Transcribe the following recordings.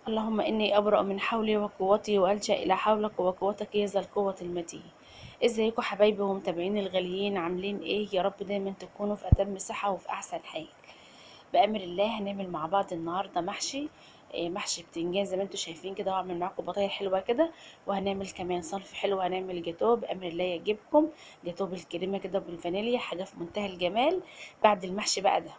اللهم إني أبرأ من حولي وقوتي وألجأ إلى حولك وقوتك يا ذا القوة المتين. ازيكم حبايبي ومتابعين الغاليين، عاملين ايه؟ يا رب دايما تكونوا في أتم صحة وفي أحسن حال. بأمر الله هنعمل مع بعض النهارده محشي، محشي بتنجان زي ما انتم شايفين كده، وهعمل معاكم بطايه حلوه كده، وهنعمل كمان صنف حلو، هنعمل جاتوه بأمر الله يعجبكم. جاتوه بالكريمه كده بالفانيليا، حاجه في منتهى الجمال بعد المحشي بقى ده.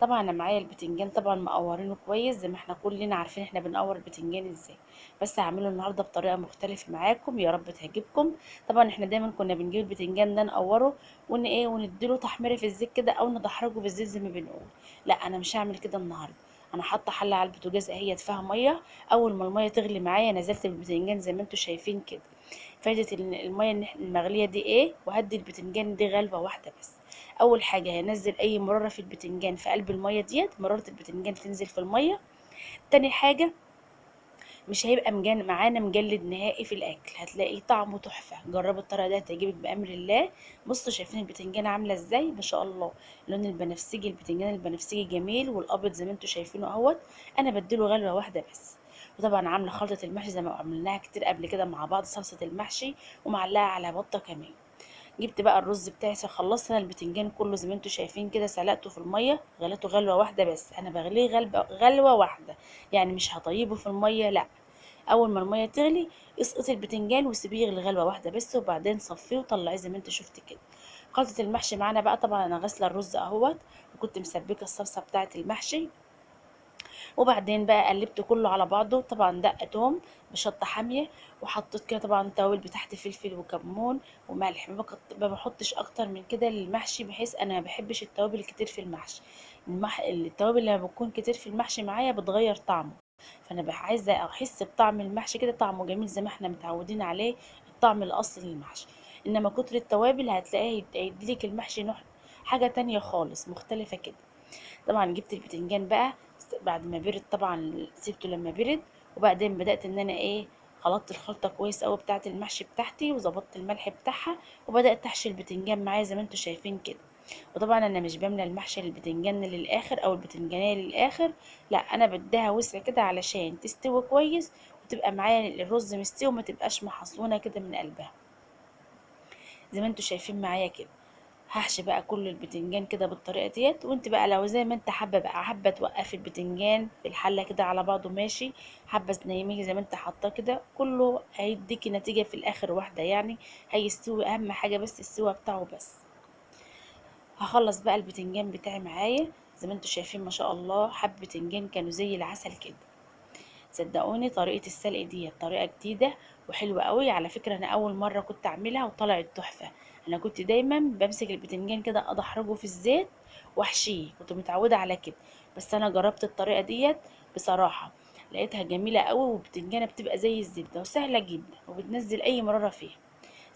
طبعا انا معايا البتنجان طبعا مقورينه كويس زي ما احنا كلنا عارفين احنا بنقور البتنجان ازاي، بس هعمله النهارده بطريقه مختلفه معاكم، يا رب تعجبكم. طبعا احنا دايما كنا بنجيب البتنجان ده نقوره ونديله تحميره في الزيت كده او ندحرجه في الزيت زي ما بنقول. لا انا مش هعمل كده النهارده. انا حاطه حله على البوتاجاز اهي فيها ميه، اول ما الميه تغلي معايا نزلت بالبتنجان زي ما انتم شايفين كده. فايده الميه المغليه دي ايه؟ وهدي البتنجان دي غلوه واحده بس. اول حاجه هنزل اي مراره في البتنجان في قلب الميه مراره البتنجان تنزل في الميه. تاني حاجه، مش هيبقى معانا مجلد نهائي في الاكل، هتلاقي طعمه تحفه. جربوا الطريقه دي هتعجبك بامر الله. بصوا شايفين البتنجان عامله ازاي؟ ما شاء الله. لون البنفسجي، البتنجان البنفسجي جميل، والابيض زي ما انتم شايفينه اهوت. انا بديله غلوه واحده بس. وطبعا عامله خلطه المحشي زي ما عملناها كتير قبل كده مع بعض، صلصه المحشي ومعلقه على بطه كمان. جبت بقى الرز بتاعي، خلصت انا البتنجان كله زي ما انتم شايفين كده، سلقته في الميه، غليته غلوه واحده بس. انا بغليه غلوه واحده، يعني مش هطيبه في الميه لا. اول ما الميه تغلي اسقطي البتنجان وسيبيه يغلي غلوه واحده بس، وبعدين صفيه وطلعيه زي ما انت شفت كده. خلطه المحشي معانا بقى، طبعا انا غاسله الرز اهوت، وكنت مسبكه الصلصه بتاعه المحشي. وبعدين بقى قلبت كله على بعضه، طبعا دقه توم بشطه حاميه، وحطيت كده طبعا توابل بتاعت فلفل وكمون وملح. ما بحطش اكتر من كده للمحشي، بحيث انا ما بحبش التوابل كتير في المحشي. التوابل لما بتكون كتير في المحشي معايا بتغير طعمه. فانا عايزه احس بطعم المحشي كده، طعمه جميل زي ما احنا متعودين عليه، الطعم الاصلي للمحشي. انما كتر التوابل هتلاقيه هيديلك المحشي نوع، حاجه تانية خالص مختلفه كده. طبعا جبت البتنجان بقى بعد ما برد، طبعا سيبته لما برد. وبعدين بدأت ان انا ايه، خلطت الخلطة كويس قوي بتاعة المحشي بتاعتي، وظبطت الملح بتاعها، وبدأت احشي البتنجان معايا زي ما انتم شايفين كده. وطبعا انا مش بملى المحشي البتنجان للاخر او البتنجانية للاخر، لا انا بديها وسع كده علشان تستوي كويس، وتبقى معايا الرز مستوي وما تبقاش محصونة كده من قلبها زي ما انتم شايفين معايا كده. هحشي بقى كل البتنجان كده بالطريقه ديت، وانت بقى لو زي ما انت حابه بقى، حابه توقفي البتنجان في الحله كده على بعضه ماشي، حابه تنيميه زي ما انت حاطاه كده، كله هيديكي نتيجه في الاخر واحده يعني. هيستوي، اهم حاجه بس السوا بتاعه بس. هخلص بقى البتنجان بتاعي معايا زي ما انتوا شايفين ما شاء الله، حب بتنجان كانوا زي العسل كده. صدقوني طريقة السلق دي طريقة جديدة وحلوة قوي على فكرة، انا اول مرة كنت اعملها وطلعت تحفة. انا كنت دايما بمسك البتنجان كده ادحرجه في الزيت واحشيه، كنت متعودة على كده. بس انا جربت الطريقة ديت بصراحة، لقيتها جميلة قوي، وبتنجانة بتبقى زي الزبدة وسهلة جدا وبتنزل اي مرارة فيها.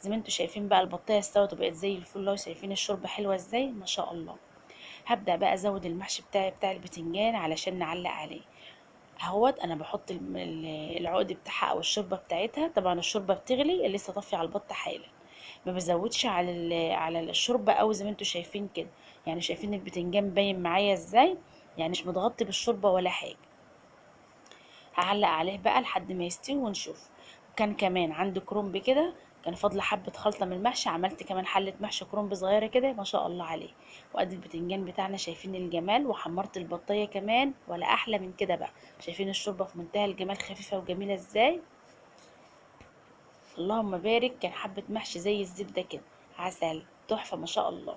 زي ما انتوا شايفين بقى البطايه استوت وبقت زي الفل، اهو شايفين الشوربه حلوه ازاي ما شاء الله. هبدأ بقى ازود المحشي بتاعي بتاع البتنجان علشان نعلق عليه. اهوت انا بحط العقد بتاعها او الشوربه بتاعتها، طبعا الشوربه بتغلي لسه طافيه على البط حالا. ما بزودش على على الشوربه قوي زي ما انتوا شايفين كده. يعني شايفين البتنجان باين معايا ازاي؟ يعني مش متغطي بالشوربه ولا حاجه. هعلق عليه بقى لحد ما يستوي ونشوف. وكان كمان عندي كرنب كده، كان فاضله حبه خلطه من المحشي، عملت كمان حله محشي كرنب صغيره كده ما شاء الله عليه. وادي البتنجان بتاعنا شايفين الجمال، وحمرت البطيه كمان ولا احلى من كده بقى. شايفين الشوربه في منتهى الجمال، خفيفه وجميله ازاي. اللهم بارك، كان حبه محشي زي الزبده كده، عسل تحفه ما شاء الله.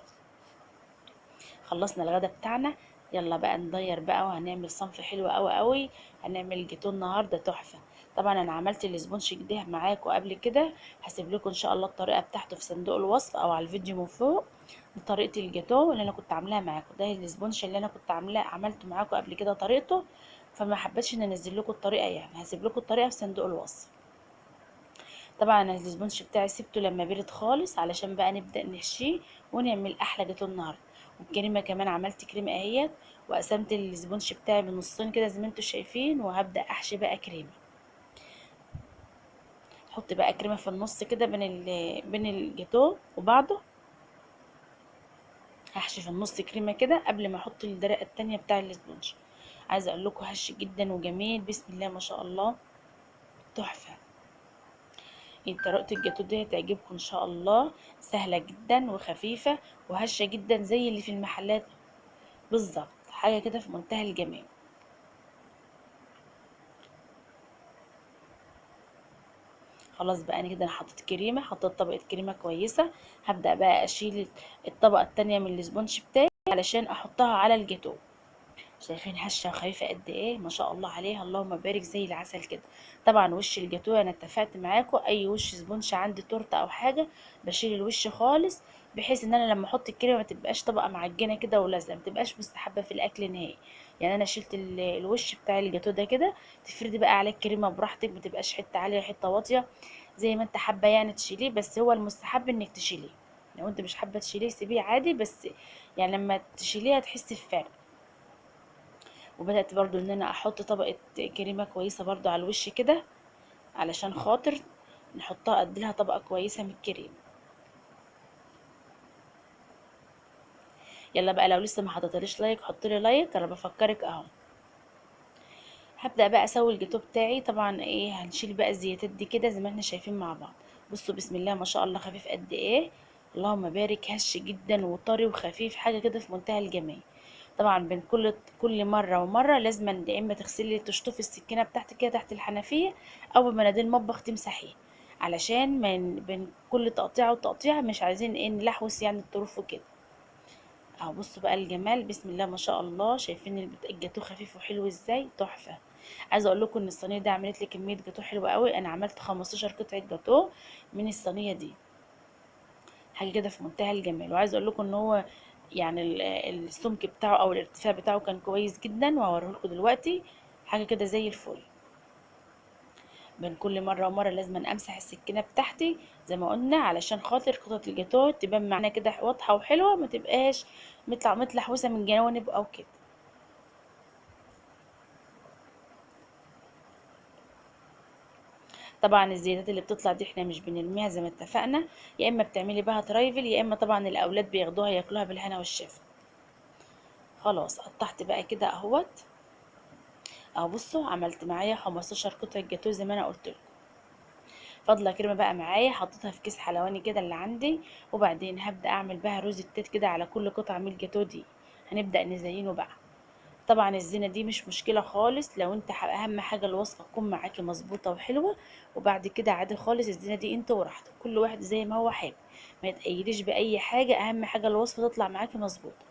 خلصنا الغدا بتاعنا، يلا بقى ندير بقى وهنعمل صنف حلو قوي قوي. هنعمل جاتوه النهارده تحفه. طبعا انا عملت الاسبونج ده معاكم قبل كده، هسيب لكم ان شاء الله الطريقه بتاعته في صندوق الوصف او على الفيديو من فوق. طريقه الجاتوه اللي انا كنت عاملاها معاكم ده، الاسبونج اللي انا كنت عملته معاكم قبل كده طريقته، فما حبيتش ان انزل لكم الطريقه، يعني هسيب لكم الطريقه في صندوق الوصف. طبعا انا الاسبونج بتاعي سبته لما برد خالص علشان بقى نبدأ نحشيه ونعمل احلى جاتوه النهارده. والكريمه كمان عملت كريمه اهيت، وقسمت الاسبونج بتاعي بنصين كده زي ما انتوا شايفين، وهبدأ احشي بقى كريمه. احط بقى كريمه في النص كده بين الجاتوه وبعضه. هحشي في النص كريمه كده قبل ما احط الدرقه التانية بتاع الاسبونج. عايزه اقول لكم هش جدا وجميل، بسم الله ما شاء الله، تحفه. طريقه الجاتو دي هتعجبكم ان شاء الله، سهله جدا وخفيفه وهشه جدا زي اللي في المحلات بالظبط، حاجه كده في منتهى الجمال. خلاص بقى انا كده حطيت كريمه، حطيت طبقه كريمه كويسه. هبدا بقى اشيل الطبقه التانية من الاسبونج بتاعي علشان احطها على الجاتو. شايفين هشه وخفيفه قد ايه، ما شاء الله عليها، اللهم بارك، زي العسل كده. طبعا وش الجاتو انا اتفقت معاكم، اي وش سبونج عندي تورته او حاجه بشيل الوش خالص، بحيث ان انا لما احط الكريمه ما تبقاش طبقه معجنه كده ولازقه، ما تبقاش مستحبه في الاكل نهائي. يعني انا شلت الوش بتاع الجاتو ده كده، تفردي بقى عليه الكريمه براحتك، ما تبقاش حته عاليه حته واطيه، زي ما انت حابه يعني تشيليه، بس هو المستحب انك تشيليه. لو انت مش حابه تشيليه سيبيه عادي، بس يعني لما تشيليه هتحسي بفرق. وبدأت برضو ان انا احط طبقة كريمة كويسة برضو على الوش كده، علشان خاطر نحطها اديلها طبقة كويسة من الكريم. يلا بقى لو لسه ما حطيتليش لايك حطلي لايك، انا بفكرك اهو. هبدأ بقى اسوي الجاتو بتاعي. طبعا ايه، هنشيل بقى الزيادات دي كده زي ما احنا شايفين مع بعض. بصوا بسم الله ما شاء الله، خفيف قد ايه، اللهم بارك، هش جدا وطري وخفيف، حاجة كده في منتهى الجمال. طبعا بين كل مره ومره لازم يا اما تغسلي تشطفي السكينه بتاعتك كده تحت الحنفيه، او بمناديل المطبخ تمسحيه، علشان بين كل تقطيعه وتقطيعه مش عايزين ايه نلحوس يعني الطروف وكده. اهو بصوا بقى الجمال، بسم الله ما شاء الله، شايفين الجاتوه خفيف وحلو ازاي، تحفه. عايزه اقول لكم ان الصينيه دي عملت لي كميه جاتوه حلوه قوي، انا عملت 15 قطعه جاتوه من الصينيه دي، حاجه كده في منتهى الجمال. وعايزه اقول لكم ان هو يعني السمك بتاعه او الارتفاع بتاعه كان كويس جدا، وهوريه لكم دلوقتي، حاجه كده زي الفل. بين كل مره ومره لازم امسح السكينه بتاعتي زي ما قلنا، علشان خاطر قطعه الجاتوه تبان معانا كده واضحه وحلوه، ما تبقاش متلحوسه من جوانب او كده. طبعا الزيادات اللي بتطلع دي احنا مش بنرميها زي ما اتفقنا، يا اما بتعملي بها ترايفل، يا اما طبعا الاولاد بياخدوها ياكلوها بالهنا والشفا. خلاص قطعت بقى كده اهوت. اهو بصوا عملت معايا 15 قطعه جاتوه زي ما انا قلت لكم. فاضله كريمه بقى معايا، حطيتها في كيس حلواني كده اللي عندي، وبعدين هبدا اعمل بها روزتات كده على كل قطعه من الجاتوه دي. هنبدا نزينه بقى. طبعا الزينه دي مش مشكله خالص، لو انت اهم حاجه الوصفه تكون معاكي مظبوطه وحلوه، وبعد كده عادي خالص الزينه دي انت وراحتك، كل واحد زي ما هو حابب، ما يتقيديش باي حاجه، اهم حاجه الوصفه تطلع معاكي مظبوطه.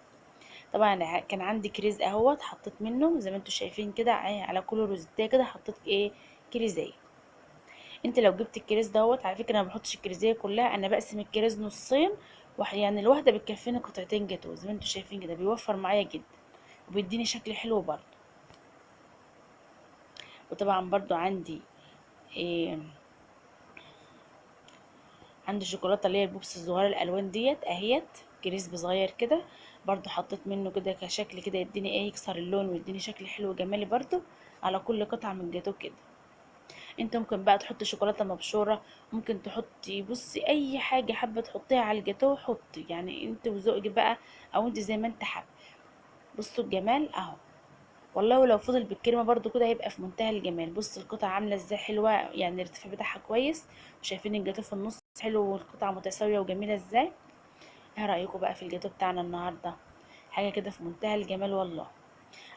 طبعا كان عندي كريز اهوت، حطيت منه زي ما انتوا شايفين كده، على كل روزتيه كده حطيت ايه كريزيه. انت لو جبت الكريز دوت، على فكره انا ما بحطش الكريزيه كلها، انا بقسم الكريز نصين، يعني الواحده بتكفيني قطعتين جاتوه زي ما انتوا شايفين كده، بيوفر معايا جدا وبيديني شكل حلو برضه. وطبعا برضه عندي إيه، عندي شوكولاته اللي هي البوبس الصغيره الالوان ديت اهيت، كريسب صغير كده، برضو حطيت منه كده كشكل كده يديني ايه، يكسر اللون ويديني شكل حلو وجمالي برضو على كل قطعه من الجاتوه كده. انت ممكن بقى تحطي شوكولاته مبشوره، ممكن تحطي بصي اي حاجه حابه تحطيها على الجاتوه حطي، يعني انت وذوقك بقى، او انت زي ما انت حابه. بصوا الجمال اهو، والله ولو فضل بالكريمه برضو كده هيبقى في منتهى الجمال. بص القطعه عامله ازاي حلوه، يعني الارتفاع بتاعها كويس، وشايفين الجاتوه في النص حلو والقطعه متساويه وجميله ازاي. ايه رايكم بقى في الجاتوه بتاعنا النهارده، حاجه كده في منتهى الجمال والله.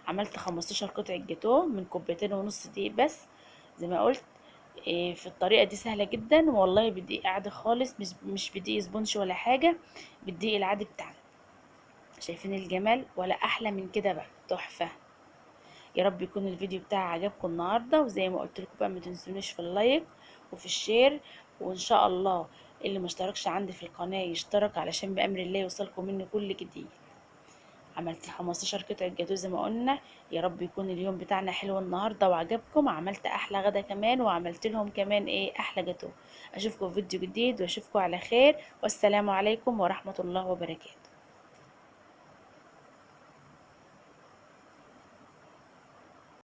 عملت 15 قطعه جاتوه من كوبايتين ونص دقيق بس، زي ما قلت. إيه، في الطريقه دي سهله جدا والله، بدقيق عادي خالص، مش بدقيق سبونش ولا حاجه، بالدقيق العادي بتاعنا. شايفين الجمال، ولا احلى من كده بقى، تحفه. يا رب يكون الفيديو بتاعي عجبكم النهارده، وزي ما قلت لكم بقى ما تنسونيش في اللايك وفي الشير، وان شاء الله اللي ما اشتركش عندي في القناه يشترك علشان بامر الله يوصلكم مني كل جديد. عملت 15 قطعه جاتوه زي ما قلنا. يا رب يكون اليوم بتاعنا حلو النهارده وعجبكم. عملت احلى غدا كمان، وعملت لهم كمان ايه احلى جاتوه. اشوفكم في فيديو جديد، واشوفكم على خير، والسلام عليكم ورحمه الله وبركاته.